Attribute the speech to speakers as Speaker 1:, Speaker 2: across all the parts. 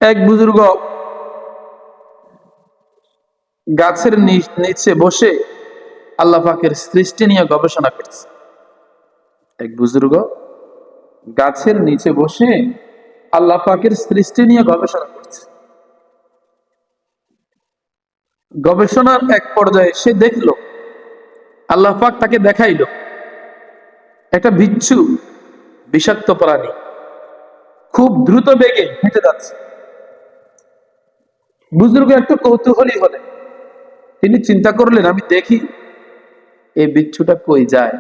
Speaker 1: এক বুজুর্গ গাছের নিচে বসে আল্লাহ পাকের সৃষ্টি নিয়ে গবেষণা করছে। এক বুজুর্গ গাছের নিচে বসে আল্লাহ পাকের সৃষ্টি নিয়ে গবেষণা করছে। গবেষণার এক পর্যায়ে সে দেখলো, আল্লাহ পাক তাকে দেখাইলো একটা বিচ্ছু, বিষাক্ত প্রাণী খুব দ্রুত বেগে হেঁটে যাচ্ছে। বুজুর্গ একটু কৌতূহলী হলেন, তিনি চিন্তা করলেন আমি দেখি এই বিচ্ছুটা কই যায়,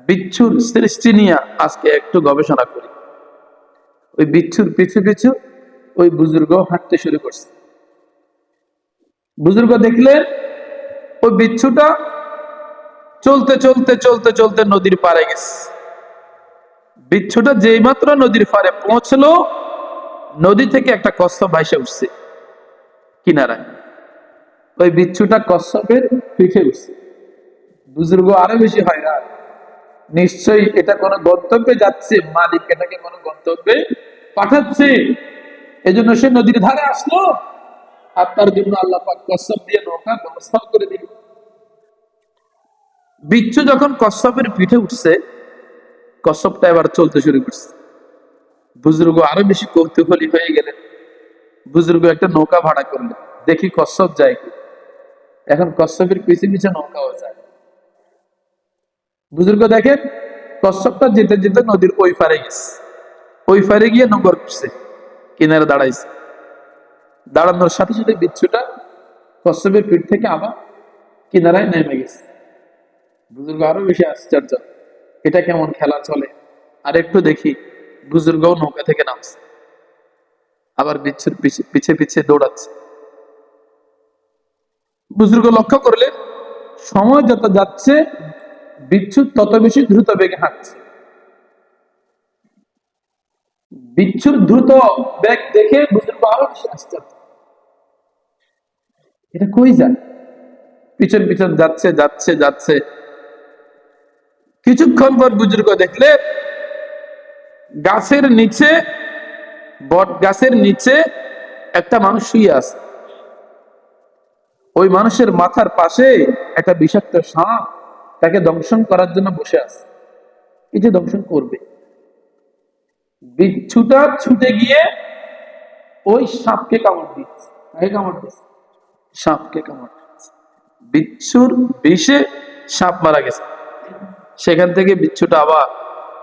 Speaker 1: বিচ্ছুর সৃষ্টি নিয়ে আজকে একটু গবেষণা করি। ওই বিচ্ছুর পিছু পিছু ওই বুজুর্গ হাঁটতে শুরু করছে। বুজুর্গ দেখলেন ওই বিচ্ছুটা চলতে চলতে চলতে চলতে নদীর পাড়ে গেছে। বিচ্ছুটা যেই মাত্র নদীর পাড়ে পৌঁছলো, নদী থেকে একটা কচ্ছপ ভাইসে উঠছে কিনারায়। ওই বিচ্ছুটা কচ্ছপের পিঠে উঠছে। বুজুর্গ আরো বেশি হয়রান, নিশ্চয়ই এটা কোনো গন্তব্যে যাচ্ছে, মালিক এটাকে কোনো গন্তব্যে পাঠাচ্ছে। এজন্য সে নদীর ধারে আসলো, আর তার জন্য আল্লাহ পাক কচ্ছপ দিয়ে নৌকা ব্যবস্থা করে দিল। বিচ্ছু যখন কচ্ছপের পিঠে উঠছে, কচ্ছপটা এবার চলতে শুরু করছে। বুজুর্গ আরো বেশি কৌতূহলী হয়ে গেলেন। বুজুর্গ একটা নৌকা ভাড়া করলেন, দেখি কচ্ছপ যায় কি। এখন কচ্ছপের পিছে পিছে নৌকাও যায়। বুজুর্গ দেখেন কচ্ছপটা যেতে যেতে নদীর ওই পারে গেছে। ওই পারে গিয়ে নৌকা করছে, কিনারে দাঁড়াইছে। দাঁড়ানোর সাথে সাথে বিচ্ছুটা কচ্ছপের পিঠ থেকে আবার কিনারায় নেমে গেছে। বুজুর্গ আরো বেশি আশ্চর্য, এটা কেমন খেলা চলে, আর একটু দেখি। বুজুর্গও নৌকা থেকে নামছে, আবার বিচ্ছুর পিছে পিছে দৌড়াচ্ছে। বুজুর্গ লক্ষ্য করলে সময় যত যাচ্ছে বিচ্ছু তত বেশি দ্রুত বেগে হাঁটছে। বিচ্ছুর দ্রুত বেগ দেখে বুজুর্গ আরো বেশি আশ্চর্য, এটা কই যায়। পিছন পিছন যাচ্ছে যাচ্ছে যাচ্ছে। কিছুক্ষণ পর বুজুর্গ দেখলে গাছের নিচে, বট গাছের নিচে একটা মানুষ শুয়ে আছে। ওই মানুষের মাথার পাশে একটা বিষাক্ত সাপ তাকে দংশন করার জন্য বসে আছে। এই যে দংশন করবে, বিচ্ছুটা ছুটে গিয়ে ওই সাপকে কামড় দিচ্ছে। সাপকে কামড় দিচ্ছে। বিচ্ছুর বিষে সাপ মারা গেছে। সেখান থেকে বিচ্ছুটা আবার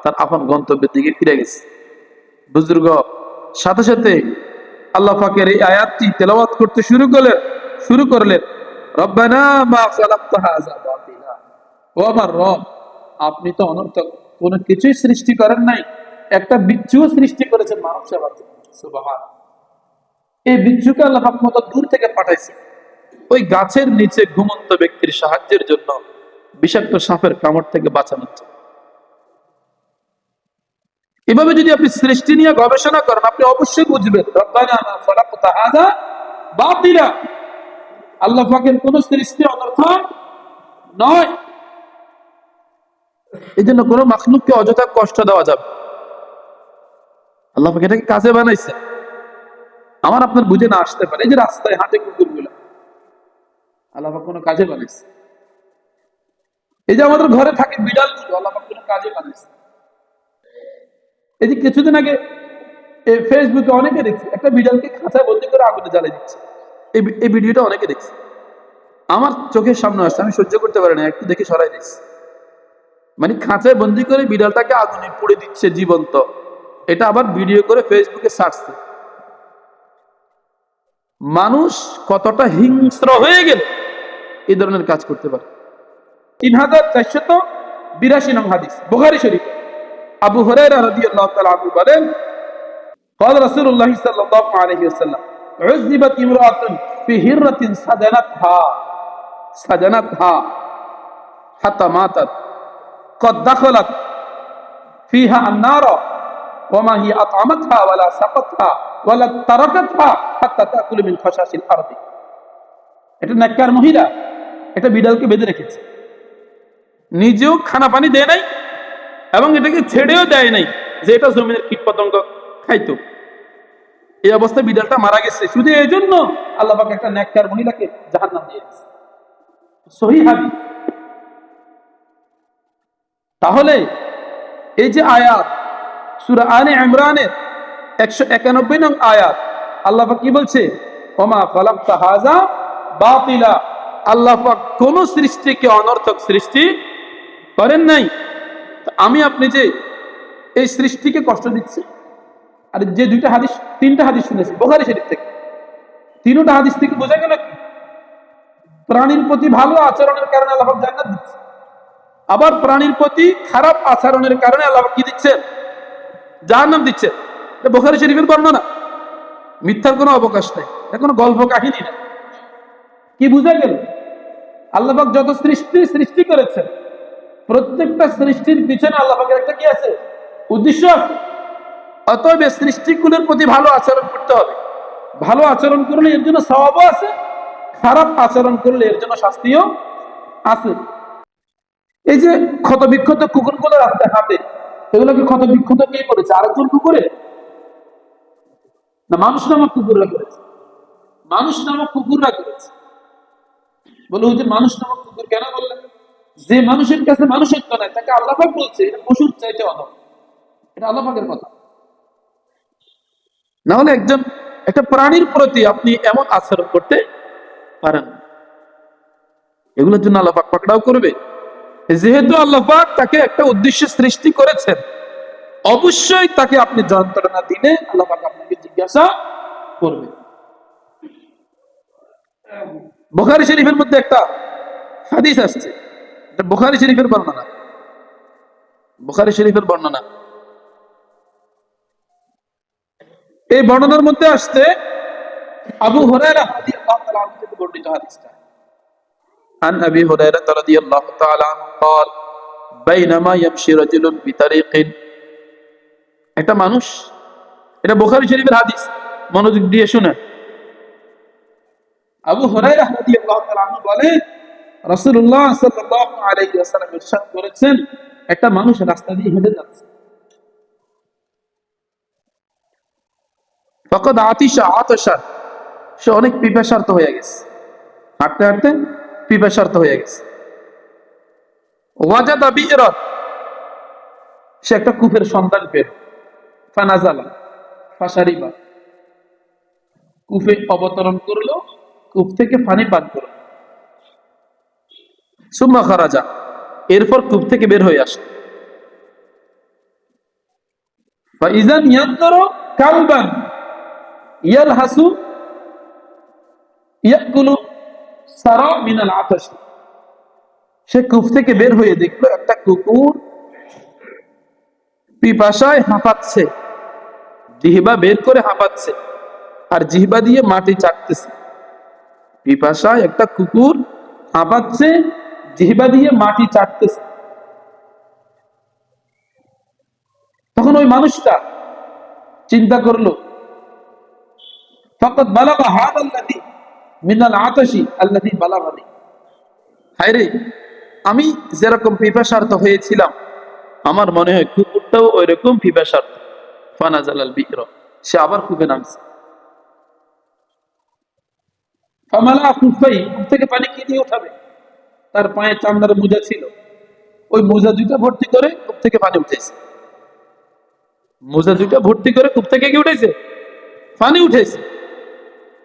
Speaker 1: তার আপন গন্তব্যের দিকে ফিরে গেছে। বুজুর্গ সাথে সাথে আল্লাহ পাকের এই আয়াতটি তেলাওয়াত করতে শুরু করলেন রব্বানা মা খালাকতা হাযা বাতিলা। ও আমার রব, আপনি তো অনর্থক কোনো কিছুই সৃষ্টি করেন নাই, একটা বিচ্ছু সৃষ্টি করেছেন মানব সেবার জন্য। সুবহানাল্লাহ। এই বিচ্ছুকে আল্লাহ পাক কত দূর থেকে পাঠাইছে ওই গাছের নিচে ঘুমন্ত ব্যক্তির সাহায্যের জন্য, বিষাক্ত সাপের কামড় থেকে বাঁচানোর জন্য। এভাবে যদি আপনি সৃষ্টি নিয়ে গবেষণা করেন, আপনি অবশ্যই বুঝবেন রব্বানা মা খালাকতা হাযা বাতিলা, আল্লাহ পাকের কোন সৃষ্টি অনর্থক নয়। এই জন্য কোন মাখলুককে অযথা কষ্ট দেওয়া যাবে। আল্লাহ পাক এটাকে কাজে বানাইছে। আমার আপনার বুঝে না আসতে পারে, এই যে রাস্তায় হাঁটে কুকুরগুলো, আল্লাহ পাক কোনো কাজে বানাইছে। এই যে আমাদের ঘরে থাকে বিড়ালগুলো, আল্লাহ পাক কোনো কাজে বানাইছে। এই যে কিছুদিন আগে ফেসবুকে অনেকে দেখছে একটা বিড়ালকে খাঁচায় বন্দি করে আগুনে জ্বালিয়ে দিচ্ছে। এই ভিডিওটা অনেকে দেখছে, আমার চোখের সামনে আসছে, আমি সহ্য করতে পারি না, একটু দেখে সরাই দিচ্ছি। মানে খাঁচায় বন্দি করে বিড়ালটাকে আগুনে পুড়ে দিচ্ছে জীবন্ত, এটা আবার ভিডিও করে ফেসবুকে ছাড়ছে। মানুষ কতটা হিংস্র হয়ে গেল এই ধরনের কাজ করতে পারে। 3482 নং হাদিস, বুখারী শরীফ। আবু হুরায়রা রাদিয়াল্লাহু তাআলা আনহু বলেন قال رسول الله صلى الله عليه وسلم عذبت امرأة في هرة سجنتها حتى ماتت قد دخلت فيها النار وما هي أطعمتها ولا سقتها ولا تركتها حتى تأكل من خشاش الأرض। এটা নেককার মহিলা, এটা বিড়ালকে বেঁধে রেখেছে, নিজেও খানা পানি দেয় নাই এবং এটাকে ছেড়েও দেয় নাই যে এটা জমিনের কীটপতঙ্গ খাইতো। এই অবস্থায় বিড়ালটা মারা গেছে, শুধু এই জন্য আল্লাহ পাক একটা নেককার মহিলাকে জাহান্নাম দিয়ে দিয়েছে। সহিহ হাদিস। তাহলে এই যে আয়াত সূরা আলে ইমরানের 191 নং আয়াত, আল্লাহ পাক কি বলছে? ওমা খালাকতা হাযা বাতিলা। আল্লাহ পাক কোন সৃষ্টিকে অনর্থক সৃষ্টি করেন নাই। আমি আপনি যে এই সৃষ্টিকে কষ্ট দিচ্ছি, আর যে তিনটা হাদিস শুনেছি বুখারী শরীফ থেকে, তিনটা হাদিস থেকে বোঝা গেল কি? প্রাণীর প্রতি ভালো আচরণের কারণে আল্লাহ পাক জান্নাত দিচ্ছে, আবার প্রাণীর প্রতি খারাপ আচরণের কারণে আল্লাহ পাক কি দিচ্ছেন? জাহান্নাম দিচ্ছেন। এটা বুখারী শরীফের বর্ণনা, মিথ্যার কোনো অবকাশ নাই, এটা কোনো গল্প কাহিনী না। কি বুঝা গেল? আল্লাহ পাক যত সৃষ্টি করেছেন, প্রত্যেকটা সৃষ্টির পিছনে আল্লাহ পাকের একটা কি আছে? উদ্দেশ্য আছে। অতএব সৃষ্টিগুলোর প্রতি ভালো আচরণ করতে হবে। ভালো আচরণ করলে এর জন্য সওয়াবও আছে, খারাপ আচরণ করলে এর জন্য শাস্তিও আছে। এই যে ক্ষত বিক্ষত কুকুরগুলো রাস্তায় হাঁটে, এগুলোকে ক্ষত বিক্ষত কে করেছে? আরেকজন কুকুরে না মানুষ নামক কুকুররা করেছে? মানুষ নামক কুকুররা করেছে। বলে হুজুর মানুষ নামক কুকুর কেন বললেন? যে মানুষের কাছে মানুষত্ব নাই তাকে আল্লাহ পাক বলছে এটা পশুর চাইতে অধম। এটা আল্লাহ পাকের কথা। না হলে একটা প্রাণীর প্রতি আপনি এমন আচরণ করতে পারেন না। এগুলোর জন্য আল্লাহ পাক পাকড়াও করবে। যেহেতু আল্লাহ পাক তাকে একটা উদ্দেশ্যে সৃষ্টি করেছেন, অবশ্যই তাকে আপনি যন্ত্রণা দিলে আল্লাহ পাক আপনাকে জিজ্ঞাসা করবে। বুখারী শরীফের মধ্যে একটা হাদিস আসছে, এটা বুখারী শরীফের বর্ণনা। বুখারী শরীফের বর্ণনা, এই বর্ণনার মধ্যে আসছে আবু হুরায়রা রাদিয়াল্লাহু তাআলা আনহু থেকে বর্ণিত হাদিসটা। عن أبي هريرة رضي الله تعالى عنه قال بينما يمشي رجل بطريق, একটা মানুষ, এটা বুখারী শরীফের হাদিস, মনোযোগ দিয়ে শুনে। আবু হুরায়রা রাদিয়াল্লাহু তাআলা আনহু বলেন রাসূলুল্লাহ সাল্লাল্লাহু আলাইহি ওয়াসাল্লাম ইরশাদ করেছেন, একটা মানুষ রাস্তা দিয়ে হেঁটে যাচ্ছে, ফাকাদ আতিশা আতাশান, সে অনেক পিপাসার্ত হয়ে গেছে, হাঁটতে হাঁটতে পিপাসার্ত হয়ে গেছে। ওয়াজাদা বি'রান, সে একটা কূপের সন্ধান পেল। ফানাজালা ফাশারিবা, কূপে অবতরণ করলো, কূপ থেকে পানি পান করলো। সুম্মা খারাজা, এরপর কূপ থেকে বের হয়ে আসলো। ফাইজান ইয়ানজুরু কালবান ইয়ালহাসু ইয়াকুলু সারা মিনাল আতাশ, সে কূপ থেকে বের হয়ে দেখলো একটা কুকুর পিপাসায় হাঁপাচ্ছে, জিহ্বা বের করে হাঁপাচ্ছে আর জিহ্বা দিয়ে মাটি চাটতেছে। পিপাসায় একটা কুকুর হাঁপাচ্ছে, জিহ্বা দিয়ে মাটি চাটতেছে। তখন ওই মানুষটা চিন্তা করলো, ফাকাদ বালাগা হাদাল্লাযী মিনাল আতাশি আল্লাযী বালাগানি, হায়রে আমি যেরকম পিপাসার্ত হয়েছিলাম, আমার মনে হয় কুকুরটাও ওইরকম পিপাসার্ত। ফানাজালাল বি'রা, সে আবার কূপে নামছে। ফামালা কুফাই, কূপ থেকে পানি কি দিয়ে উঠাবে? তার পায়ে চামড়ার মোজা ছিল, ওই মোজা দুইটা ভর্তি করে কূপ থেকে পানি উঠেছে। মোজা দুইটা ভর্তি করে কূপ থেকে কি উঠেছে? পানি উঠেছে।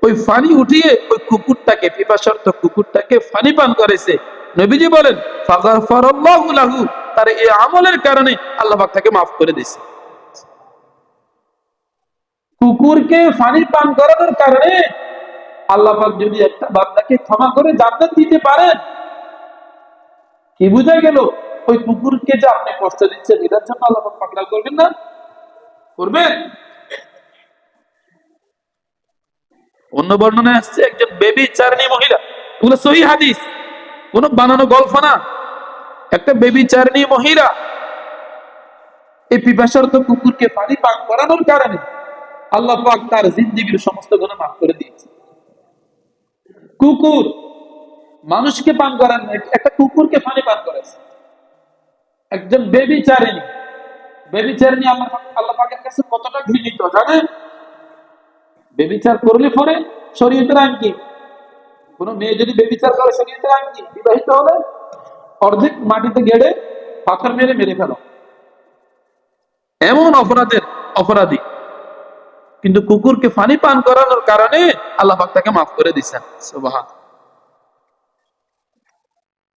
Speaker 1: ওই পানি উঠিয়ে ওই কুকুরটাকে, পিপাসার্ত কুকুরটাকে পানি পান করেছে। নবীজি বলেন ফাগফারাল্লাহু লাহু, তার এই আমলের কারণে আল্লাহ পাক তাকে মাফ করে দিয়েছে। কুকুরকে পানি পান করানোর কারণে আল্লাহ পাক যদি একটা বান্দাকে ক্ষমা করে জান্নাত দিতে পারেন, কি বুঝা গেল? ওই কুকুরকে যে আপনি কষ্ট দিচ্ছেন, এটার জন্য আল্লাহ পাক পাকড়াও করবেন না? করবেন। অন্য বর্ণনায় আসছে একজন বেবি চারণী মহিলা, এগুলো সহিহ হাদিস, কোন বানানো গল্প না। একটা বেবি চারণী মহিলা এই পিপাসার্ত কুকুরকে পানি পান করানোর কারণে আল্লাহ পাক তার জিন্দেগীর সমস্ত গুনাহ মাফ করে দিয়েছে। কুকুর মানুষকে পান করান না, একটা কুকুরকে পানি পান করেছে একজন বেবি চারণী। বেবি চারণী আল্লাহ পাকের কাছে কতটা ঘৃণিত জানেন? বেবিচার করলে পরে শরীয়তের আইন কি? কোন মেয়ে যদি বেবিচার করে শরীয়তের আইন কি? বিবাহিত হলে অর্ধেক মাটিতে গেড়ে পাথর মেরে মেরে ফেলো। এমন অপরাধী, কিন্তু কুকুরকে পানি পান করানোর কারণে আল্লাহ পাক তাকে মাফ করে দিচ্ছেন। সুবহান।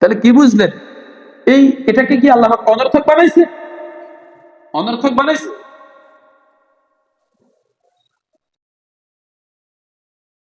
Speaker 1: তাহলে কি বুঝলেন? এটাকে কি আল্লাহ পাক অনর্থক বানাইছে? অনর্থক বানাইছে?